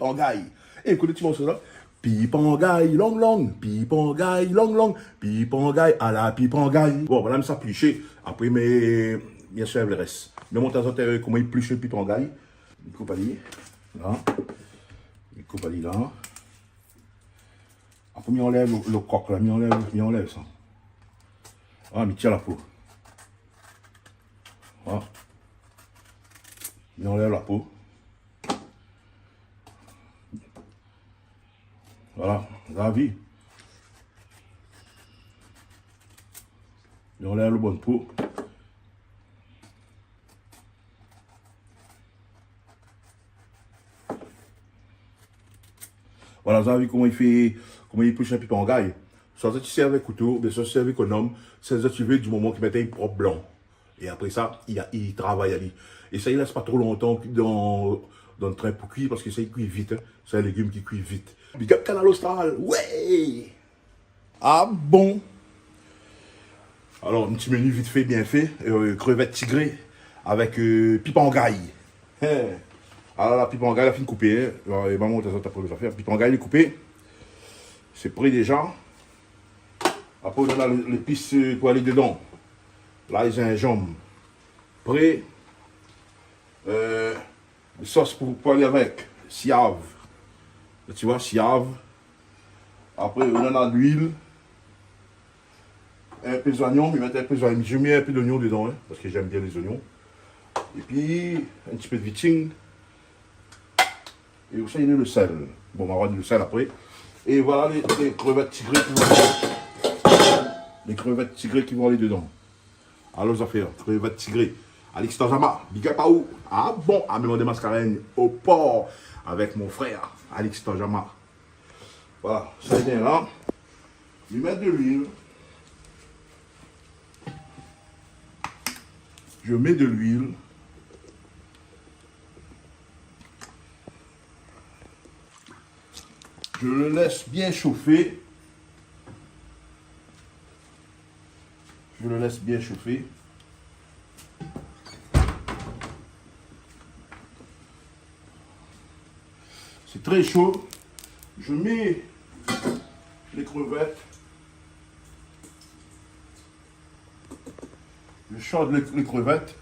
pipangaille. Et écoutez, tu vois ça là? Pipangaille, long, long, pipangaille, long, long, pipangaille, à la pipangaille. Bon, voilà, mais ça pliché. Après, mais bien sûr, le reste. Mais mon temps, comment il pliche le pipangaille. Il coupe à lui, là. Il coupe à lui, là. Après, il enlève le coq, là. Il enlève ça. Ah, il tire la peau. Voilà. Il enlève la peau. Voilà, la vie. Il enlève le bon peau. Voilà, vous avez vu comment il pousse un pipangaille. Ça, tu sais avec couteau, mais ça, c'est avec un homme. C'est ça, tu veux du moment qu'il mettait un propre blanc. Et après ça, il travaille à lui. Et ça, il ne laisse pas trop longtemps dans le train pour cuire, parce que ça, il cuit vite. Hein. C'est un légume qui cuit vite. Big up Canal Austral, ouais! Ah bon? Alors, un petit menu vite fait, bien fait. Crevettes tigrées avec pipangaille. Alors, la pipangaille, la fin coupée. Hein. Et maman, t'as pas les affaires. Pipangaille, elle est coupée. C'est prêt déjà. Après, on a l'épice pour aller dedans. Là, les gingembre. Prêt. Sauce pour aller avec. Siave. Tu vois, siave. Après, on en a de l'huile. Un peu d'oignon, je mets un peu d'oignon dedans, hein, parce que j'aime bien les oignons. Et puis, un petit peu de viting. Et aussi, il y a le sel. Bon, on va avoir le sel après. Et voilà les crevettes tigrées qui vont aller. Les crevettes tigrées qui vont aller dedans. Alors, ça fait crevettes tigrées. Alix Tajama, big up à où? Ah bon, à Mémon de Mascarennes, au port, avec mon frère, Alix Tajama. Voilà, ça est bien là. Je vais mettre de l'huile. Je mets de l'huile. Je le laisse bien chauffer. Je le laisse bien chauffer. C'est très chaud. Je mets les crevettes. Je chaude les crevettes.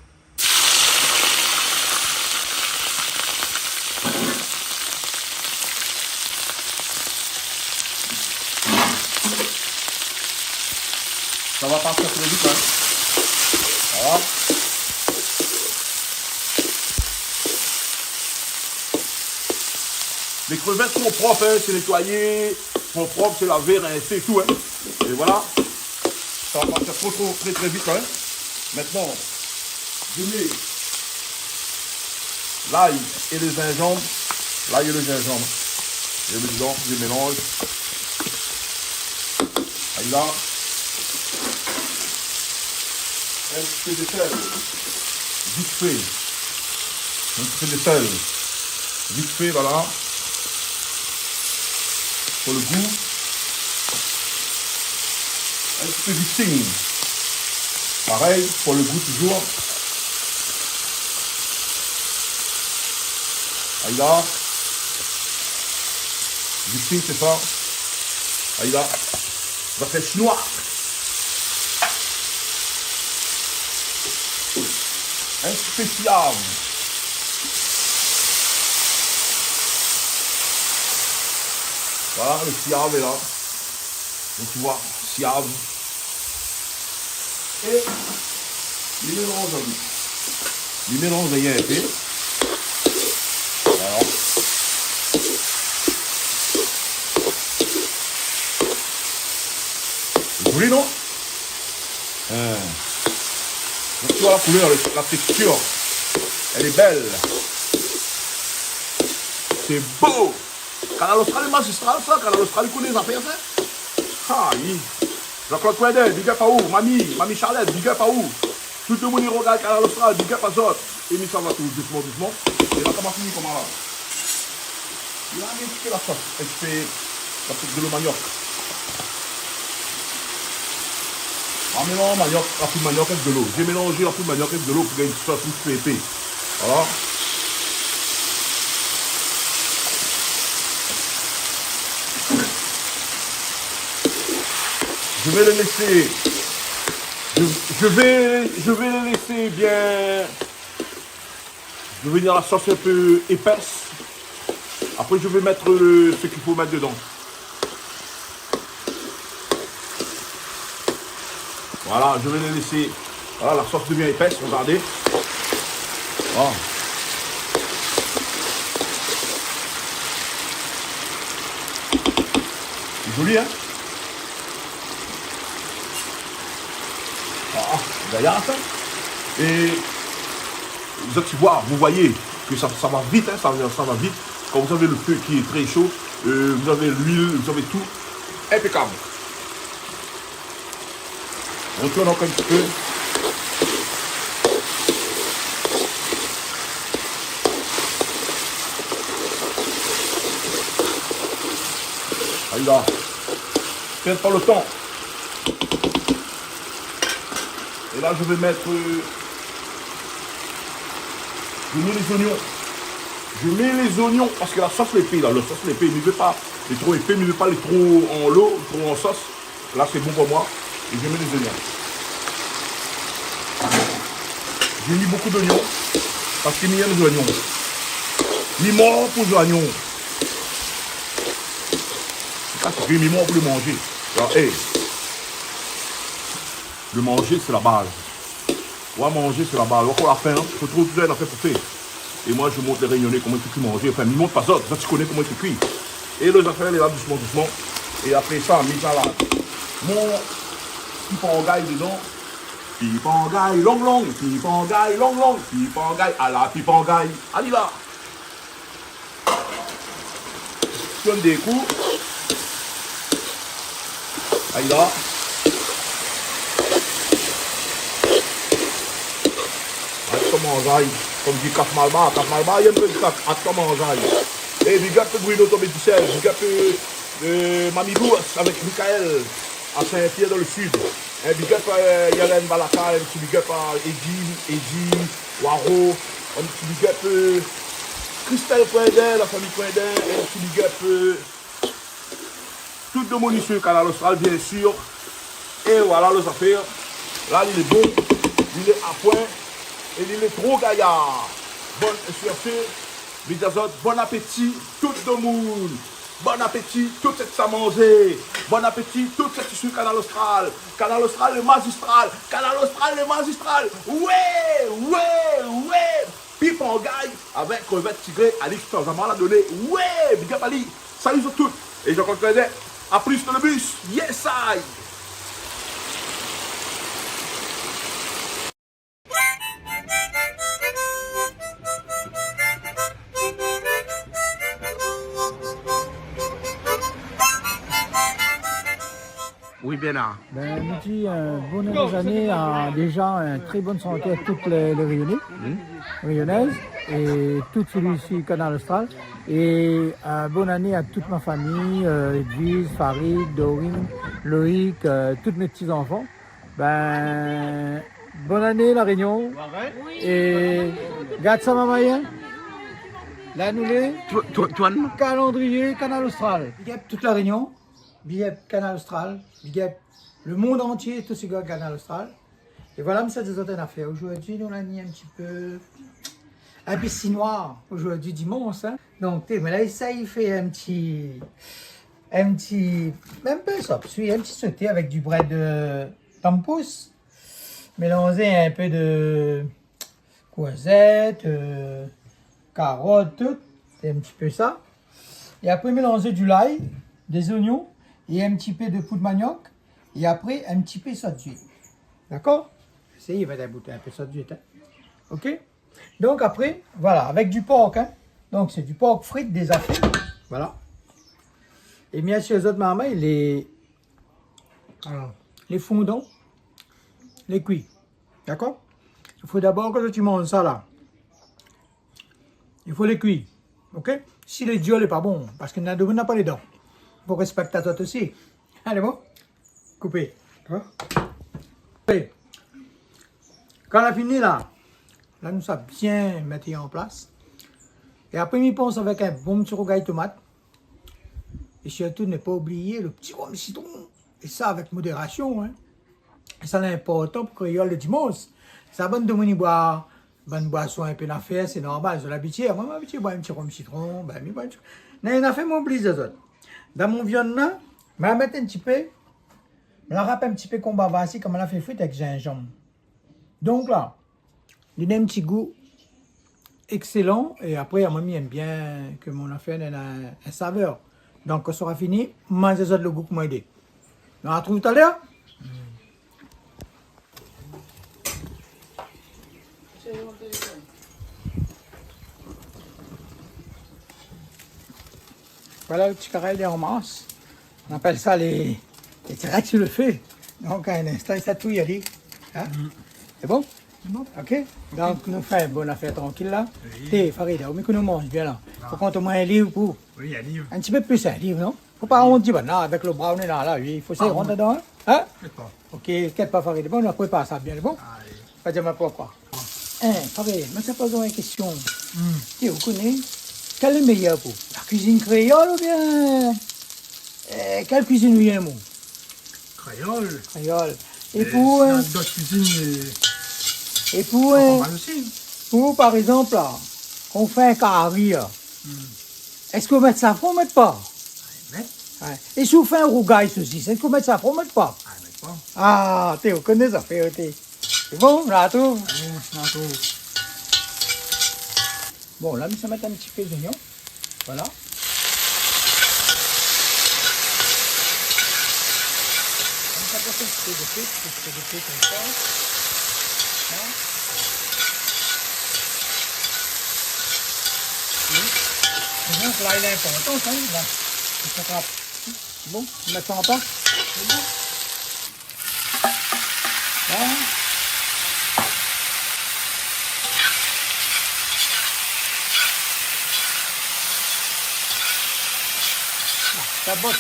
Ça va partir très vite, hein. Voilà. Les crevettes sont propres, hein, c'est nettoyé, sont propres, c'est lavé, rincé et tout, hein. Et voilà. Ça va partir très vite, hein. Maintenant, je mets l'ail et le gingembre. L'ail et le gingembre. Je mets dedans, je mélange. Aïe là. Un petit peu de sel. Vite fait. Un petit peu de sel. Vite fait, voilà. Pour le goût. Un petit peu de viting. Pareil, pour le goût toujours. Aïe là. Viting, c'est ça. Aïe là. Ça fait chinois. Un spécial. Voilà, le siave est là. Donc tu vois, siave. Et il mélange à lui. Il mélange bien un peu. Voilà. Vous voulez, non? Donc, tu vois la couleur, la texture, elle est belle. C'est beau. Canal Austral est magistral, ça. Canal Austral, il connaît les affaires, ça. Ah, oui. Jean-Claude Quendel, big up à où? Mamie Charlotte, big up à où? Tout le monde regarde Canal Austral, big up à Zot. Et ça va tout doucement. Et là, comment finir comment là? Il a un petit peu la sauce. Et je fais la soupe de l'eau manioc. En mélangeant la poudre manioc avec de l'eau. J'ai mélangé la poudre manioc avec de l'eau pour gagner une sauce plus épais. Voilà. Je vais les laisser. Je vais les laisser bien. Je vais dire la sauce un peu épaisse. Après, je vais mettre ce qu'il faut mettre dedans. Voilà, je vais les laisser. Voilà, la sauce devient épaisse, regardez. Voilà. C'est joli, hein? Ah, d'ailleurs, ça. Et vous voyez que ça va vite, hein, ça va vite. Quand vous avez le feu qui est très chaud, vous avez l'huile, vous avez tout. Impeccable. On retourne encore un petit peu. Allez là. Faites pas le temps. Et là, je vais mettre... je mets les oignons. Je mets les oignons parce que la sauce l'épée, là, le sauce l'épée, il ne veut pas les trop épais, il ne veut pas les trop en l'eau, trop en sauce. Là, c'est bon pour moi. Et je mets les oignons. J'ai mis beaucoup d'oignons parce qu'il y a les oignons. Ni mort pour les oignons. C'est que ni mort pour le manger. Alors, hey, le manger, c'est la base. Ouais, manger, c'est la base. Encore la fin, il faut trouver tout ça à faire pour faire. Et moi, je montre les réunionnais comment il faut manger. Enfin, ne montre pas ça, tu connais comment il faut cuire. Et les affaires, les là, doucement, doucement. Et après ça, mis ça là. Mon pipangaille dedans. Pipangaille, long, long. Pipangaille, long, long. Pipangaille, à la pipangaille. Allez là. Je donne des coups. Allez là. Comme dit Kaf Malba, il y a un peu de Kaf, à toi mangeaille. Et big up Bruno Tométicel, big up Mamie Bous avec Michael à Saint-Pierre dans le sud. Et big up Yaren Balaka, un petit big up à Eddy, Waro, un petit big up Christelle Poindin, la famille Poindin, un petit big up tout de mon issue Canal Austral, bien sûr. Et voilà les affaires. Là, il est bon, il est à point. Et il est trop gaillard. Bon, sur ce, bon appétit, tout le monde. Bon appétit, tout cette à manger. Bon appétit, tout cette sur Canal Austral. Canal Austral, le magistral. Canal Austral, le magistral. Ouais. Pipangaille avec crevette tigrée. Alix Tanzaman l'a donné. Ouais, big up Ali. Salut sur tout. Et je conclurai. À plus dans le bus. Yes, I. Oui, Bénard. Ben, nous dit bonnes années, déjà une très bonne santé à toutes les Réunionnais, Réunionnaises, et tout celui-ci, Canal Austral. Et bonne année à toute ma famille, Edwige, Farid, Dorine, Loïc, tous mes petits-enfants. Ben, bonne année la Réunion. Et garde ça, maman. Là, nous les calendrier Canal Austral. Big up toute la Réunion. Big up Canal Austral, big up le monde entier, tous ces gars Canal Austral. Et voilà, mais ça des autres affaires. Aujourd'hui, nous avons mis un petit peu noir. Aujourd'hui, dimanche. Hein? Donc, mais là, ça, il fait un petit, même pas ça, un petit sauté avec du bread de tampous. Mélanger un peu de courgettes, carottes, tout. C'est un petit peu ça. Et après, mélanger du l'ail, des oignons. Et un petit peu de poudre de manioc, et après un petit peu de sauce d'huile. D'accord? Essayez de goûter un peu de sauce d'huile. Hein? Ok? Donc après, voilà, avec du porc. Hein? Donc c'est du porc frites des affaires. Voilà. Et bien sûr, les autres marmailles, les fondants, les cuits. D'accord? Il faut d'abord, quand tu manges ça là, il faut les cuire. Ok? Si les dieux n'est pas bon, parce qu'il n'a pas les dents. Pour respecter à toi aussi. Allez, bon. Coupez. Quand on a fini là, nous ça bien mettre en place. Et après, on pense avec un bon petit rougail tomate. Et surtout, ne pas oublier le petit rhum citron. et ça avec modération. Hein. Et ça c'est important pour créole le dimanche. Ça bonne de mon boire, bonne boisson un peu d'affaires, c'est normal, c'est l'habitude. Moi, m'habitué boire un petit rhum citron, ben, mais bon, n'a affaire mon plaisir autres. Dans mon viande là, je vais mettre un petit peu, je rappelle un petit peu qu'on va ici comme on a fait frites avec gingembre. Donc là, il a un petit goût excellent et après, moi, j'aime bien que mon affaire ait un saveur. Donc, quand ça sera fini, mangez le goût que moi aidé. On se retrouve tout à l'heure. Voilà le petit carré des romances. On appelle ça les tirades sur le feu. Donc, à un instant, ça tout y arrive. Hein? C'est bon? Bon. OK? Donc, nous faisons une bonne affaire tranquille là. Oui. T'es, Farid, au mieux que nous mange bien là. Faut qu'on te mette un livre pour. Oui, un livre. Un petit peu plus un livre, non? Faut pas on dit, bah non, avec le brownie là, oui, il faut ça rentrer dedans. Hein? OK, qu'est-ce pas, Farid? Bon, on prépare ça bien, bon? Allez. Pas dire ma propre. Farid, je te pose une question. Tu vous connaissez? Quel est le meilleur pour? La cuisine créole ou bien. Quelle cuisine vous aimez? Créole. Créole. Et pour. D'autres cuisines. Et pour. Pour, par exemple, là, on fait un carré. Est-ce que vous mettez safran ou mettez pas? Mettre. Ouais. Et si vous faites un rougail ceci, est-ce que vous mettez safran ou mettez pas? Mettre pas. Ah, tu connais ça, fait. C'est bon, là, tout. Bon, là, ça met un petit peu d'oignon. Voilà. Ça peut faire un petit peu de feu comme ça. Là. Donc là, il est important, ça, là. Ça sera... Bon, on met ça en part. C'est bon. Là.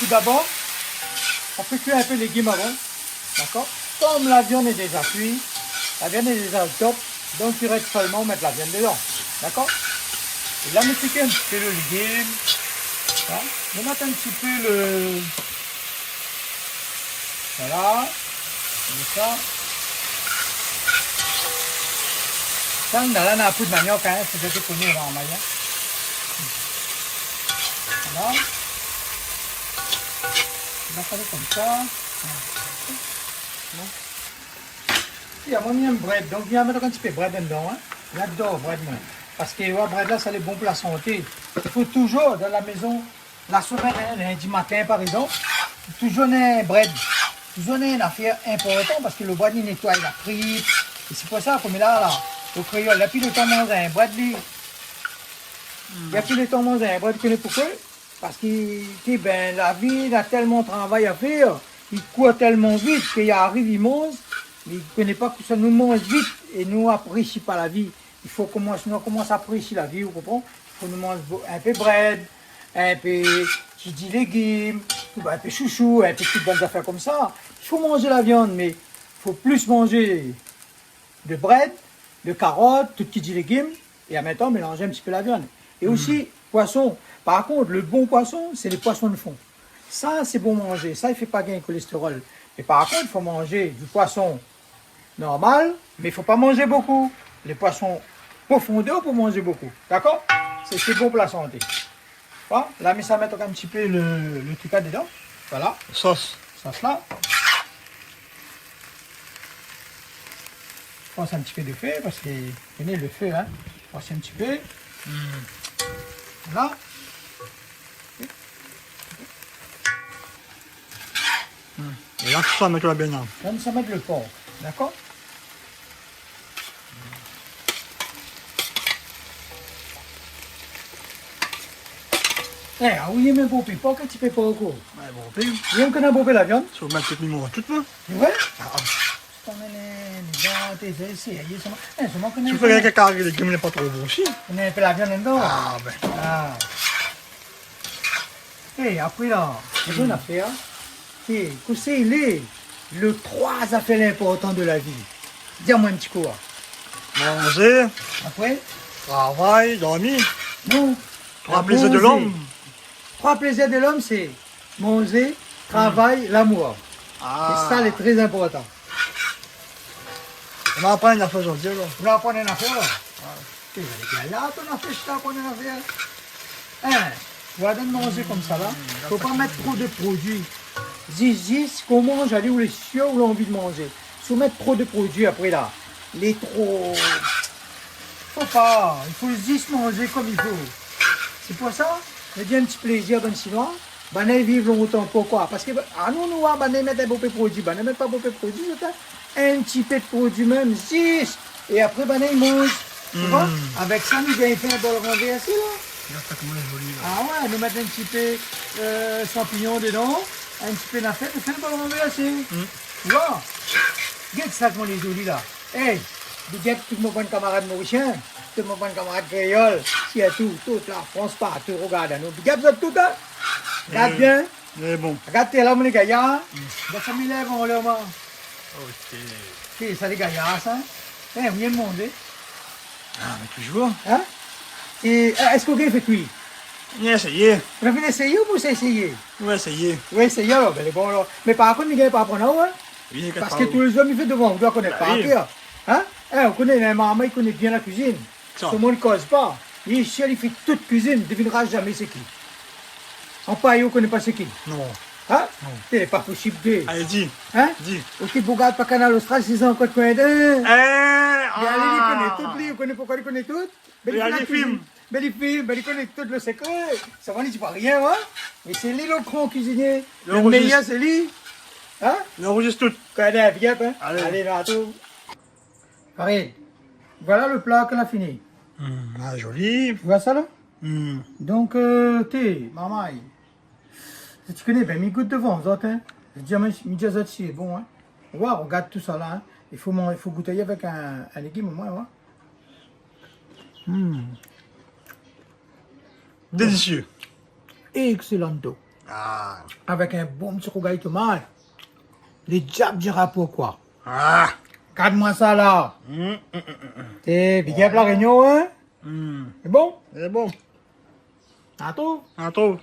D'abord, on fait cuire un peu les légumes avant, d'accord? Comme la viande est déjà cuite, la viande est déjà au top, donc il reste seulement mettre la viande dedans, d'accord? Et là, on fait cuire un petit peu le légume, hein? On met un petit peu le... Voilà, comme ça. Ça, on a là un peu de manioc, hein, c'est déjà connu en manioc. Voilà. On va faire comme ça. Bon. Il y a mon bread, donc je vais mettre un petit peu de bread dedans. Hein. J'adore bread, moi. Parce que le bread là, c'est bon pour la santé. Il faut toujours, dans la maison, la semaine, lundi matin par exemple, toujours un bread. Toujours une affaire importante parce que le bread, il nettoie la fripe. Et c'est pour ça, comme là, au créole, il n'y a plus de temps de manger un bread. Il n'y a plus de temps de manger un bread, vous connaissez pourquoi? Parce que ben, la vie, il a tellement de travail à faire, il court tellement vite qu'il arrive, il mange, mais il ne connaît pas que ça nous mange vite et nous apprécie pas la vie. Il faut commencer à apprécier la vie, vous comprenez? Il faut nous manger un peu de bread, un peu de légumes, un peu chouchou, un peu de bonnes affaires comme ça. Il faut manger la viande, mais il faut plus manger de bread, de carottes, de petits légumes, et en même temps mélanger un petit peu la viande. Et aussi, poisson. Par contre, le bon poisson, c'est les poissons de fond. Ça, c'est bon manger. Ça, il ne fait pas gagner le cholestérol. Mais par contre, il faut manger du poisson normal, mais il ne faut pas manger beaucoup. Les poissons profondeur, il faut manger beaucoup. D'accord? C'est bon pour la santé. Voilà. Là, mais ça met un petit peu le truc dedans. Voilà. Sauce. Sauce là. Je pense un petit peu de feu, parce que, vous connaissez le feu, hein. Je pense un petit peu. Voilà. Et là, tout ça, mettre la bien là. Là, ça met le porc. D'accord? Eh, oui, il y a un beau pied, pas un petit peu pour le coup. Ouais, bon, puis. Il y a un qu'on a beau la viande. Tu vas mettre tout le monde tout là. Tu vois? Tu fais quelques carrés, les légumes n'est pas trop beau aussi. On a un peu la viande dedans. Ah, ben. Ah. Et après là, c'est une affaire. Et c'est le 3 affaires importantes de la vie. Dis-moi un petit coup. Manger, Après? travail, dormir. Non. 3 plaisirs de l'homme. 3 plaisirs de l'homme, c'est manger, travail, l'amour. Ah. Et ça, c'est très important. On va apprendre la fois aujourd'hui, alors. Vous voulez apprendre une affaire, là? Tu vas là, ton affaire, je t'apprends une affaire. Hein? Voilà de manger comme ça, là. Faut pas mettre trop de produits. Dis, qu'on mange, allez où les chiots ou l'envie de manger. Si vous mettez trop de produits après, là, les trop... Faut pas. Il faut juste manger comme il faut. C'est pour ça, j'ai dit un petit plaisir dans le chinois. Ben, ils vivent longtemps. Pourquoi? Parce que, nous, ils mettent beaucoup de produits. Ben, ils mettent pas beaucoup de produits, un petit peu de produits même, juste. Et après, ben, ils mangent. Tu vois? Avec ça, nous avons fait un bol renversé, là. Regarde ça, comment elle est jolie, là. Ah ouais, nous mettons un petit peu champignons dedans, un petit peu d'affaire, et fait le bol renversé. Tu vois? Regarde ça, comment il est joli, là. Hey, regarde tout mon bon camarade mauricien, tout mon bon camarade créole, s'il y a tout, la France partout, regarde, nous. Regarde ça tout, là. Regarde bien. Mais bon. Regarde tes lames, les gaillards. Regarde ça, mes lèvres, on leur mange. Ok. C'est ça, les gaillards, ça. Eh, on vient de manger. Ah, mais toujours. Hein? Et est-ce qu'on a fait cuire? On va essayer. On a fait essayer ou vous essayez? On va essayer. Oui, essayer, alors, ben, bon, alors. Mais par contre, il n'y a pas à apprendre, hein? Oui, Parce que tous les hommes, ils font devant, on doit connaître Bah par oui. cœur. Hein? On connaît les mamans, ils connaissent bien la cuisine. Ça. Tout le monde ne cause pas. Il fait toute cuisine, ne devinera jamais c'est qui. En paille, on ne connaît pas c'est qui. Non. Hein? C'est pas possible de. Allez, dis. Hein? Dis. Ok, Bougade, pas canal austral, 6 ans, encore de connaître. Eh, Mais allez, il connaît toutes, il connaît pourquoi il connaît toutes. Mais Et allez, la cuisine. filme. Mais il filme, mais il connaît tout le secret. Ça va, il dit pas rien, hein? Mais c'est lui le grand cuisinier. Le Le registre. meilleur, c'est lui. Hein? On enregistre tout. Connais bien, hein? Allez. Allez, là, tout. Allez, voilà le plat qu'on a fini. Ah, joli. Tu vois ça, là? Hmm. Donc, t'es, maman, si tu connais bien mes gouttes devant, vous autres, hein? Je dis à mes autres, c'est bon, hein? Ouais, regarde tout ça, là, hein? Il faut goûter avec un légume, au moins, ouais? Délicieux. Excellento. Ah. Avec un bon petit rougail de tomate. Les diables dira pourquoi. Ah. Regarde-moi ça, là. T'es big up la réunion, hein? C'est bon? C'est bon. À tout. À toi.